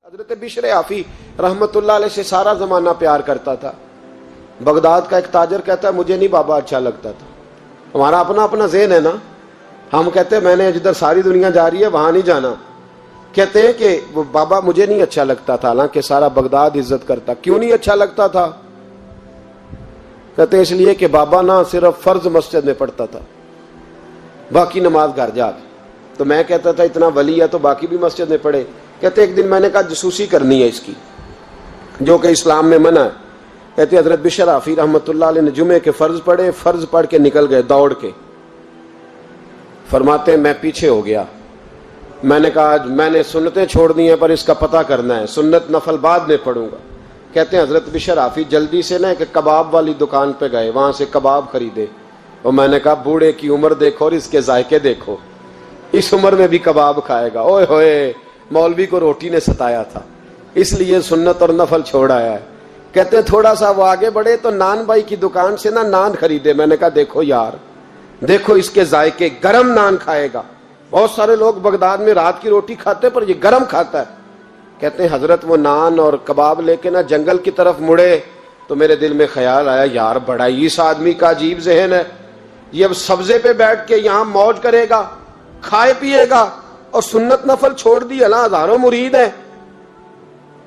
حضرت بشر آفی رحمت اللہ علیہ سے سارا زمانہ پیار کرتا تھا. بغداد کا ایک تاجر کہتا ہے مجھے نہیں بابا اچھا لگتا تھا. ہمارا اپنا اپنا ذہن ہے نا, ہم کہتے ہیں میں نے جدھر ساری دنیا جا رہی ہے وہاں نہیں جانا. کہتے ہیں کہ وہ بابا مجھے نہیں اچھا لگتا تھا, حالانکہ سارا بغداد عزت کرتا. کیوں نہیں اچھا لگتا تھا؟ کہتے ہیں اس لیے کہ بابا نہ صرف فرض مسجد میں پڑھتا تھا, باقی نماز گھر جا کے. تو میں کہتا تھا اتنا ولی ہے تو باقی بھی مسجد میں پڑھے. کہتے ایک دن میں نے کہا جسوسی کرنی ہے اس کی, جو کہ اسلام میں منع ہے. کہتے حضرت بشر آفی رحمت اللہ علیہ نے جمعے کے فرض پڑھے, فرض پڑھ کے نکل گئے دوڑ کے. فرماتے ہیں میں پیچھے ہو گیا. میں نے کہا میں نے سنتیں چھوڑ دی ہیں پر اس کا پتہ کرنا ہے, سنت نفل بعد میں پڑھوں گا. کہتے ہیں حضرت بشر آفی جلدی سے نا ایک کباب والی دکان پہ گئے, وہاں سے کباب خریدے. اور میں نے کہا بوڑھے کی عمر دیکھو اور اس کے ذائقے دیکھو, اس عمر میں بھی کباب کھائے گا. اوئے ہوئے, مولوی کو روٹی نے ستایا تھا اس لیے سنت اور نفل چھوڑ آیا ہے. کہتے ہیں تھوڑا سا وہ آگے بڑھے تو نان بھائی کی دکان سے نا نان خریدے. میں نے کہا دیکھو یار, دیکھو اس کے ذائقے, گرم نان کھائے گا. بہت سارے لوگ بغداد میں رات کی روٹی کھاتے پر یہ گرم کھاتا ہے. کہتے ہیں حضرت وہ نان اور کباب لے کے نا جنگل کی طرف مڑے تو میرے دل میں خیال آیا یار بڑا ہی اس آدمی کا عجیب ذہن ہے, یہ اب سبزے پہ بیٹھ کے یہاں موج کرے گا, کھائے پیے گا, اور سنت نفل چھوڑ دی. اللہ ہزاروں مرید ہیں.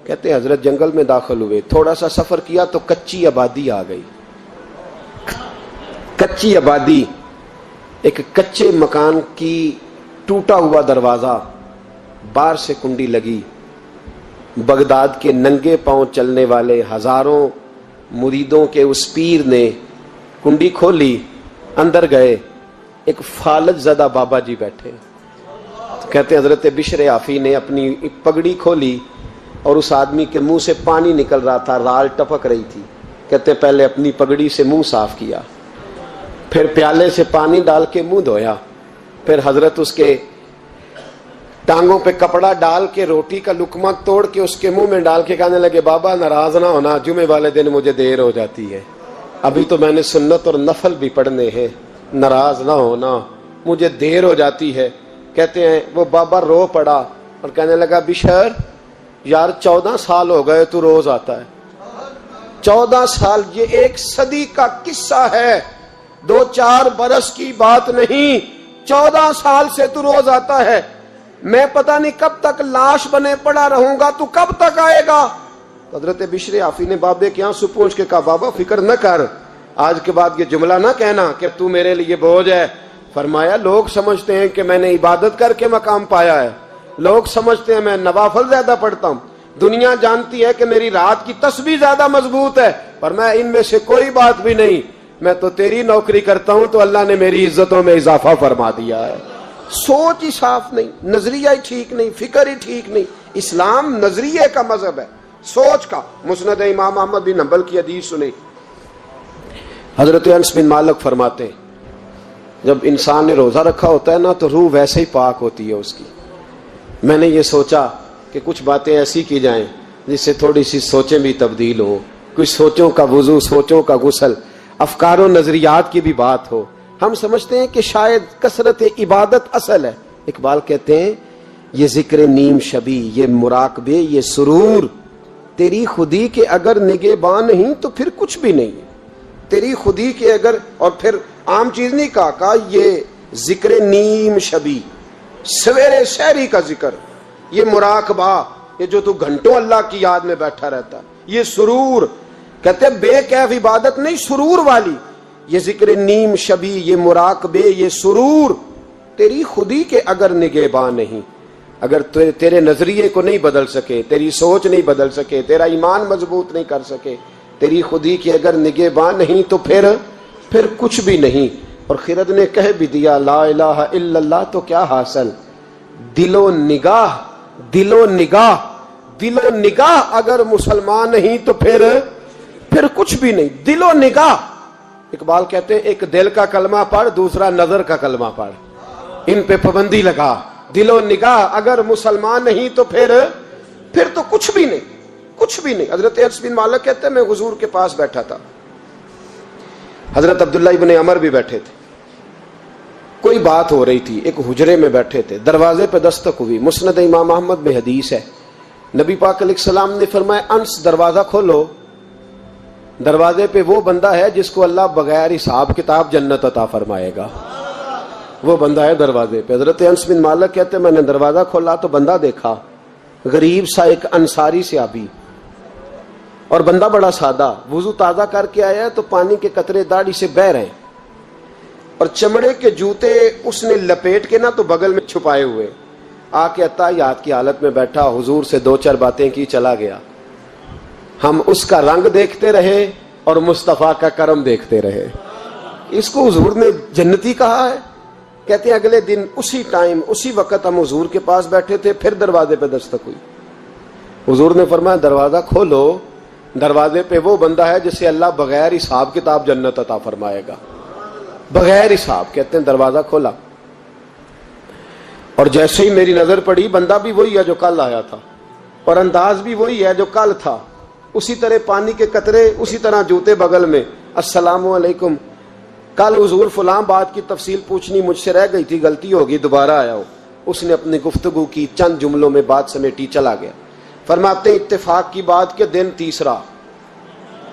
کہتے ہیں حضرت جنگل میں داخل ہوئے, تھوڑا سا سفر کیا تو کچی آبادی آ گئی. کچی آبادی, ایک کچے مکان کی ٹوٹا ہوا دروازہ, باہر سے کنڈی لگی. بغداد کے ننگے پاؤں چلنے والے ہزاروں مریدوں کے اس پیر نے کنڈی کھولی, اندر گئے. ایک فالج زدہ بابا جی بیٹھے. کہتے ہیں حضرت بشر آفی نے اپنی پگڑی کھولی اور اس آدمی کے منہ سے پانی نکل رہا تھا, رال ٹپک رہی تھی. کہتے ہیں پہلے اپنی پگڑی سے منہ صاف کیا, پھر پیالے سے پانی ڈال کے منہ دھویا, پھر حضرت اس کے ٹانگوں پہ کپڑا ڈال کے روٹی کا لقمہ توڑ کے اس کے منہ میں ڈال کے کہنے لگے بابا ناراض نہ ہونا, جمعے والے دن مجھے دیر ہو جاتی ہے, ابھی تو میں نے سنت اور نفل بھی پڑھنے ہیں, ناراض نہ ہونا مجھے دیر ہو جاتی ہے. کہتے ہیں وہ بابا رو پڑا اور کہنے لگا بشر یار 14 سال ہو گئے تو روز آتا ہے. 14 سال, یہ ایک صدی کا قصہ ہے, 2-4 برس کی بات نہیں. 14 سال سے تو روز آتا ہے. میں پتہ نہیں کب تک لاش بنے پڑا رہوں گا, تو کب تک آئے گا؟ حضرت بشر آفی نے بابے کے یہاں سے پوچھ کے کہا بابا فکر نہ کر, آج کے بعد یہ جملہ نہ کہنا کہ تو میرے لیے بوجھ ہے. فرمایا لوگ سمجھتے ہیں کہ میں نے عبادت کر کے مقام پایا ہے, لوگ سمجھتے ہیں میں نوافل زیادہ پڑھتا ہوں, دنیا جانتی ہے کہ میری رات کی تسبیح زیادہ مضبوط ہے, پر میں ان میں سے کوئی بات بھی نہیں. میں تو تیری نوکری کرتا ہوں تو اللہ نے میری عزتوں میں اضافہ فرما دیا ہے. سوچ ہی صاف نہیں, نظریہ ہی ٹھیک نہیں, فکر ہی ٹھیک نہیں. اسلام نظریے کا مذہب ہے, سوچ کا. مسند امام احمد بن حنبل کی حدیث سنی. حضرت انس بن مالک فرماتے ہیں جب انسان نے روزہ رکھا ہوتا ہے نا تو روح ویسے ہی پاک ہوتی ہے اس کی. میں نے یہ سوچا کہ کچھ باتیں ایسی کی جائیں جس سے تھوڑی سی سوچیں بھی تبدیل ہوں, کچھ سوچوں کا وضو, سوچوں کا غسل, افکار و نظریات کی بھی بات ہو. ہم سمجھتے ہیں کہ شاید کثرت عبادت اصل ہے. اقبال کہتے ہیں یہ ذکر نیم شبی, یہ مراقبے, یہ سرور, تیری خودی کے اگر نگہباں نہیں تو پھر کچھ بھی نہیں. تیری خودی کے اگر, اور پھر عام چیز نہیں کہا یہ ذکر نیم شبی, سویرے شہری کا ذکر, یہ مراقبہ, یہ جو تو گھنٹوں اللہ کی یاد میں بیٹھا رہتا, یہ سرور. کہتے ہیں بے کیف عبادت نہیں, سرور والی. یہ ذکر نیم شبی, یہ مراقبے, یہ سرور, تیری خودی کے اگر نگہباں نہیں, اگر تیرے نظریے کو نہیں بدل سکے, تیری سوچ نہیں بدل سکے, تیرا ایمان مضبوط نہیں کر سکے, تیری خودی کے اگر نگہباں نہیں تو پھر کچھ بھی نہیں. اور خرد نے کہہ بھی دیا لا الہ الا اللہ تو کیا حاصل, دل و نگاہ, دل و نگاہ, دل و نگاہ اگر مسلمان نہیں تو پھر کچھ بھی نہیں. دل و نگاہ. اقبال کہتے ہیں ایک دل کا کلمہ پڑھ, دوسرا نظر کا کلمہ پڑھ, ان پہ پابندی لگا. دل و نگاہ اگر مسلمان نہیں تو پھر تو کچھ بھی نہیں, کچھ بھی نہیں. حضرت انس بن مالک کہتے ہیں میں حضور کے پاس بیٹھا تھا, حضرت عبداللہ ابن عمر بھی بیٹھے تھے. کوئی بات ہو رہی تھی, ایک حجرے میں بیٹھے تھے, دروازے پہ دستک ہوئی. مسند امام احمد میں حدیث ہے نبی پاک علیہ السلام نے فرمایا انس دروازہ کھولو، دروازے پہ وہ بندہ ہے جس کو اللہ بغیر حساب کتاب جنت عطا فرمائے گا، وہ بندہ ہے دروازے پہ۔ حضرت انس بن مالک کہتے ہیں میں نے دروازہ کھولا تو بندہ دیکھا، غریب سا ایک انصاری صحابی، اور بندہ بڑا سادہ، وضو تازہ کر کے آیا ہے تو پانی کے قطرے داڑھی سے بہہ رہے ہیں، اور چمڑے کے جوتے اس نے لپیٹ کے نا تو بغل میں چھپائے ہوئے، آ کے اتحیات کی حالت میں بیٹھا، حضور سے دو چار باتیں کی، چلا گیا۔ ہم اس کا رنگ دیکھتے رہے اور مصطفیٰ کا کرم دیکھتے رہے۔ اس کو حضور نے جنتی کہا ہے۔ کہتے ہیں اگلے دن اسی ٹائم اسی وقت ہم حضور کے پاس بیٹھے تھے، پھر دروازے پہ دستک ہوئی، حضور نے فرمایا دروازہ کھولو، دروازے پہ وہ بندہ ہے جسے اللہ بغیر حساب کتاب جنت عطا فرمائے گا، بغیر حساب۔ کہتے ہیں دروازہ کھولا، اور جیسے ہی میری نظر پڑی، بندہ بھی وہی ہے جو کل آیا تھا، اور انداز بھی وہی ہے جو کل تھا، اسی طرح پانی کے قطرے، اسی طرح جوتے بغل میں، السلام علیکم، کل حضور فلاں بات کی تفصیل پوچھنی مجھ سے رہ گئی تھی، غلطی ہوگی، دوبارہ آیا ہو۔ اس نے اپنی گفتگو کی، چند جملوں میں بات سمیٹی، چلا گیا۔ فرماتے ہیں اتفاق کی بات کہ دن تیسرا،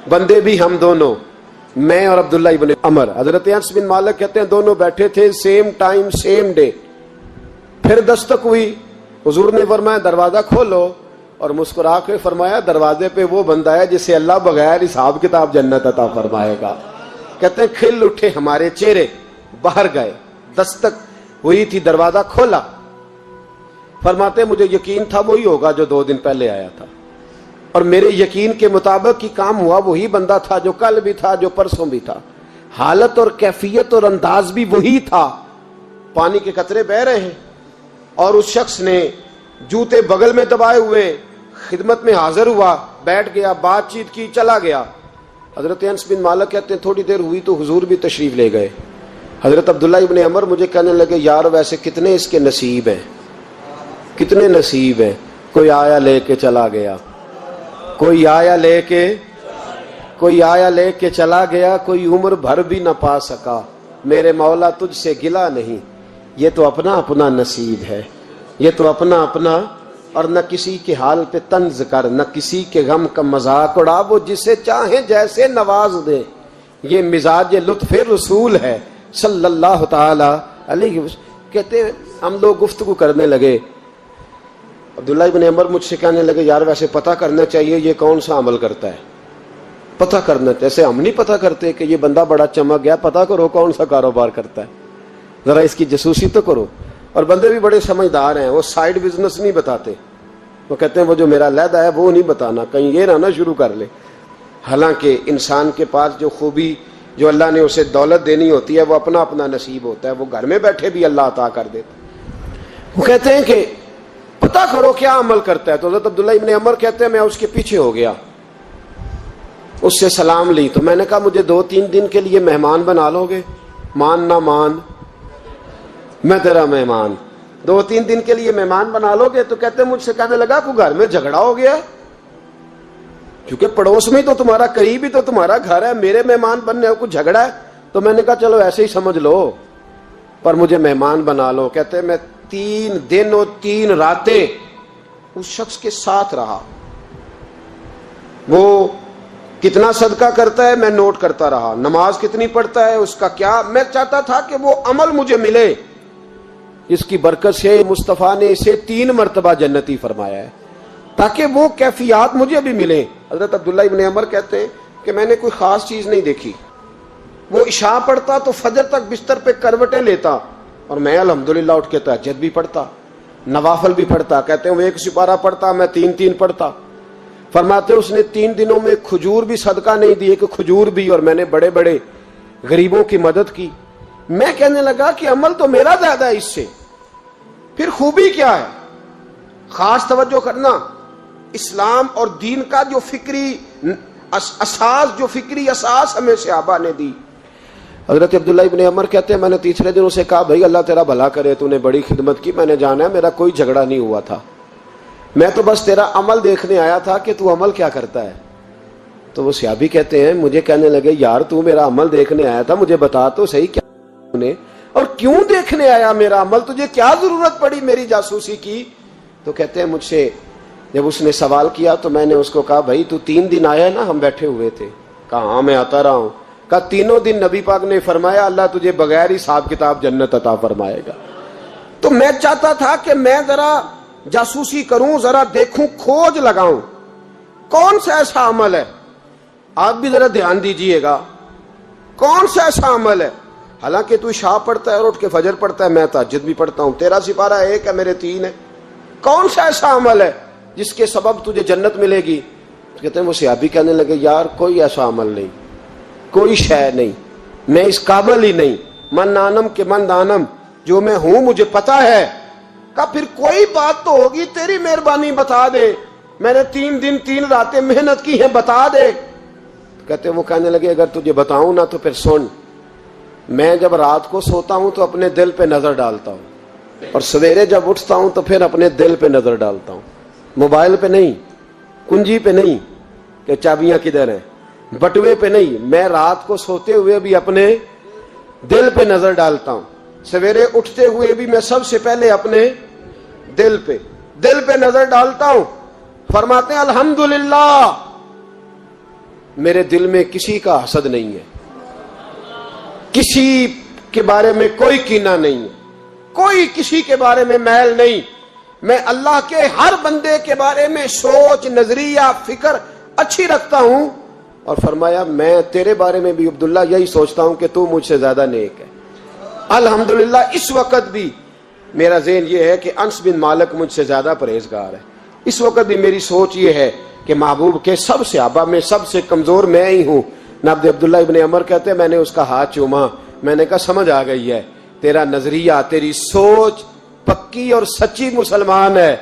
بندے بھی ہم دونوں، میں اور عبداللہ ابن عمر۔ حضرت انس بن مالک کہتے ہیں دونوں بیٹھے تھے، سیم ٹائم سیم ڈے۔ پھر دستک ہوئی، حضور نے فرمایا دروازہ کھولو، اور مسکرا کے فرمایا دروازے پہ وہ بندہ ہے جسے اللہ بغیر حساب کتاب جنت عطا فرمائے گا۔ کہتے ہیں کھل اٹھے ہمارے چہرے، باہر گئے، دستک ہوئی تھی، دروازہ کھولا۔ فرماتے مجھے یقین تھا وہی ہوگا جو 2 دن پہلے آیا تھا، اور میرے یقین کے مطابق ہی کام ہوا، وہی بندہ تھا جو کل بھی تھا، جو پرسوں بھی تھا، حالت اور کیفیت اور انداز بھی وہی تھا۔ پانی کے قطرے بہ رہے ہیں، اور اس شخص نے جوتے بغل میں دبائے ہوئے خدمت میں حاضر ہوا، بیٹھ گیا، بات چیت کی، چلا گیا۔ حضرت انس بن مالک کہتے ہیں تھوڑی دیر ہوئی تو حضور بھی تشریف لے گئے۔ حضرت عبداللہ ابن عمر مجھے کہنے لگے یار ویسے کتنے اس کے نصیب ہیں، کتنے نصیب ہیں، کوئی آیا لے کے چلا گیا، کوئی آیا لے کے چلا گیا، کوئی عمر بھر بھی نہ پا سکا، میرے مولا تجھ سے گلہ نہیں، یہ تو اپنا اپنا نصیب ہے، یہ تو اپنا اپنا، اور نہ کسی کے حال پہ طنز کر، نہ کسی کے غم کا مذاق اڑا، وہ جسے چاہے جیسے نواز دے، یہ مزاج لطف رسول ہے صلی اللہ تعالی علیہ وسلم۔ کہتے ہیں ہم لوگ گفتگو کرنے لگے، عبداللہ ابن عمر مجھ سے کہنے لگے یار ویسے پتہ کرنا چاہیے یہ کون سا عمل کرتا ہے، پتہ کرنا، جیسے ہم نہیں پتہ کرتے کہ یہ بندہ بڑا چمک گیا، پتہ کرو کون سا کاروبار کرتا ہے، ذرا اس کی جاسوسی تو کرو۔ اور بندے بھی بڑے سمجھدار ہیں، وہ سائیڈ بزنس نہیں بتاتے، وہ کہتے ہیں وہ جو میرا علیحدہ ہے وہ نہیں بتانا، کہیں یہ نہ شروع کر لے۔ حالانکہ انسان کے پاس جو خوبی، جو اللہ نے اسے دولت دینی ہوتی ہے، وہ اپنا اپنا نصیب ہوتا ہے، وہ گھر میں بیٹھے بھی اللہ عطا کر دیتا۔ وہ کہتے ہیں کہ پتہ کرو کیا عمل کرتا ہے، تو حضرت عبداللہ ابن عمر کہتے ہیں میں اس کے پیچھے ہو گیا، اس سے سلام لی، تو میں نے کہا مجھے 2-3 دن کے لیے مہمان بنا لو گے، مان نہ مان میں تیرا مہمان، 2-3 دن کے لیے مہمان بنا لو گے؟ تو کہتے ہیں مجھ سے کہنے لگا کوئی گھر میں جھگڑا ہو گیا، کیونکہ پڑوس میں تو تمہارا، قریب ہی تو تمہارا گھر ہے، میرے مہمان بننے کو جھگڑا ہے؟ تو میں نے کہا چلو ایسے ہی سمجھ لو، پر مجھے مہمان بنا لو۔ کہتے ہیں میں 3 دن اور 3 راتیں اس شخص کے ساتھ رہا، وہ کتنا صدقہ کرتا ہے میں نوٹ کرتا رہا، نماز کتنی پڑھتا ہے، اس کا کیا، میں چاہتا تھا کہ وہ عمل مجھے ملے، اس کی برکت سے مصطفیٰ نے اسے 3 مرتبہ جنتی فرمایا ہے تاکہ وہ کیفیات مجھے بھی ملیں۔ حضرت عبداللہ ابن عمر کہتے ہیں کہ میں نے کوئی خاص چیز نہیں دیکھی، وہ عشاء پڑھتا تو فجر تک بستر پہ کروٹیں لیتا، اور میں الحمدللہ اٹھ کے تہجد بھی پڑھتا، نوافل بھی پڑھتا۔ کہتے ہیں وہ 1 سپارہ پڑھتا، میں 3 پڑھتا۔ فرماتے اس نے 3 دنوں میں کھجور بھی صدقہ نہیں دی، کہ کھجور بھی، اور میں نے بڑے بڑے غریبوں کی مدد کی۔ میں کہنے لگا کہ عمل تو میرا زیادہ ہے اس سے، پھر خوبی کیا ہے؟ خاص توجہ کرنا، اسلام اور دین کا جو فکری اساس، جو فکری اساس ہمیں صحابہ نے دی۔ حضرت عبداللہ ابن عمر کہتے ہیں میں نے تیسرے دن اسے کہا بھائی اللہ تیرا بھلا کرے، تو نے بڑی خدمت کی، میں نے جانا ہے میرا کوئی جھگڑا نہیں ہوا تھا، میں تو بس تیرا عمل دیکھنے آیا تھا کہ تو عمل کیا کرتا ہے۔ تو وہ صحابی کہتے ہیں مجھے کہنے لگے یار تو میرا عمل دیکھنے آیا تھا، مجھے بتا تو صحیح کیا نے، اور کیوں دیکھنے آیا میرا عمل، تجھے کیا ضرورت پڑی میری جاسوسی کی؟ تو کہتے ہیں مجھ سے جب اس نے سوال کیا تو میں نے اس کو کہا بھائی تو 3 دن آیا نا ہم بیٹھے ہوئے تھے؟ کہا ہاں میں آتا رہا ہوں۔ کہا 3 دن نبی پاک نے فرمایا اللہ تجھے بغیر حساب کتاب جنت عطا فرمائے گا۔ تو میں چاہتا تھا کہ میں ذرا جاسوسی کروں، ذرا دیکھوں، کھوج لگاؤں کون سا ایسا عمل ہے، آپ بھی ذرا دھیان دیجئے گا، کون سا ایسا عمل ہے، حالانکہ تو عشاء پڑھتا ہے اور اٹھ کے فجر پڑھتا ہے، میں تہجد بھی پڑھتا ہوں، تیرا سپارہ 1 ہے میرے 3 ہے، کون سا ایسا عمل ہے جس کے سبب تجھے جنت ملے گی؟ کہتے ہیں وہ صحابی کہنے لگے یار کوئی ایسا عمل نہیں، کوئی شے نہیں، میں اس قابل ہی نہیں، من نانم کے من دانم، جو میں ہوں مجھے پتا ہے۔ کہا پھر کوئی بات تو ہوگی، تیری مہربانی بتا دے، میں نے 3 دن 3 راتیں محنت کی ہیں، بتا دے۔ کہتے ہیں وہ کہنے لگے اگر تجھے بتاؤں نا تو پھر سن، میں جب رات کو سوتا ہوں تو اپنے دل پہ نظر ڈالتا ہوں، اور سویرے جب اٹھتا ہوں تو پھر اپنے دل پہ نظر ڈالتا ہوں، موبائل پہ نہیں، کنجی پہ نہیں کہ چابیاں کدھر ہیں، بٹوے پہ نہیں، میں رات کو سوتے ہوئے بھی اپنے دل پہ نظر ڈالتا ہوں، سویرے اٹھتے ہوئے بھی میں سب سے پہلے اپنے دل پہ نظر ڈالتا ہوں۔ فرماتے ہیں الحمدللہ میرے دل میں کسی کا حسد نہیں ہے، کسی کے بارے میں کوئی کینہ نہیں ہے، کوئی کسی کے بارے میں میل نہیں، میں اللہ کے ہر بندے کے بارے میں سوچ، نظریہ، فکر اچھی رکھتا ہوں۔ اور فرمایا میں تیرے بارے میں بھی عبداللہ یہی سوچتا ہوں کہ تو مجھ سے زیادہ نیک ہے۔ الحمدللہ اس وقت بھی میرا ذہن یہ ہے کہ انس بن مالک مجھ سے زیادہ پرہیزگار ہے، اس وقت بھی میری سوچ یہ ہے کہ محبوب کے سب صحابہ میں سب سے کمزور میں ہی ہوں۔ نابد عبداللہ ابن عمر کہتے ہیں میں نے اس کا ہاتھ چوما، میں نے کہا سمجھ آ گئی ہے، تیرا نظریہ، تیری سوچ پکی اور سچی مسلمان ہے،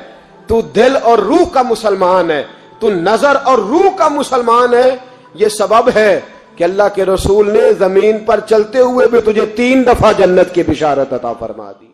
تو دل اور روح کا مسلمان ہے، تو نظر اور روح کا مسلمان ہے۔ یہ سبب ہے کہ اللہ کے رسول نے زمین پر چلتے ہوئے بھی تجھے 3 دفعہ جنت کی بشارت عطا فرما دی۔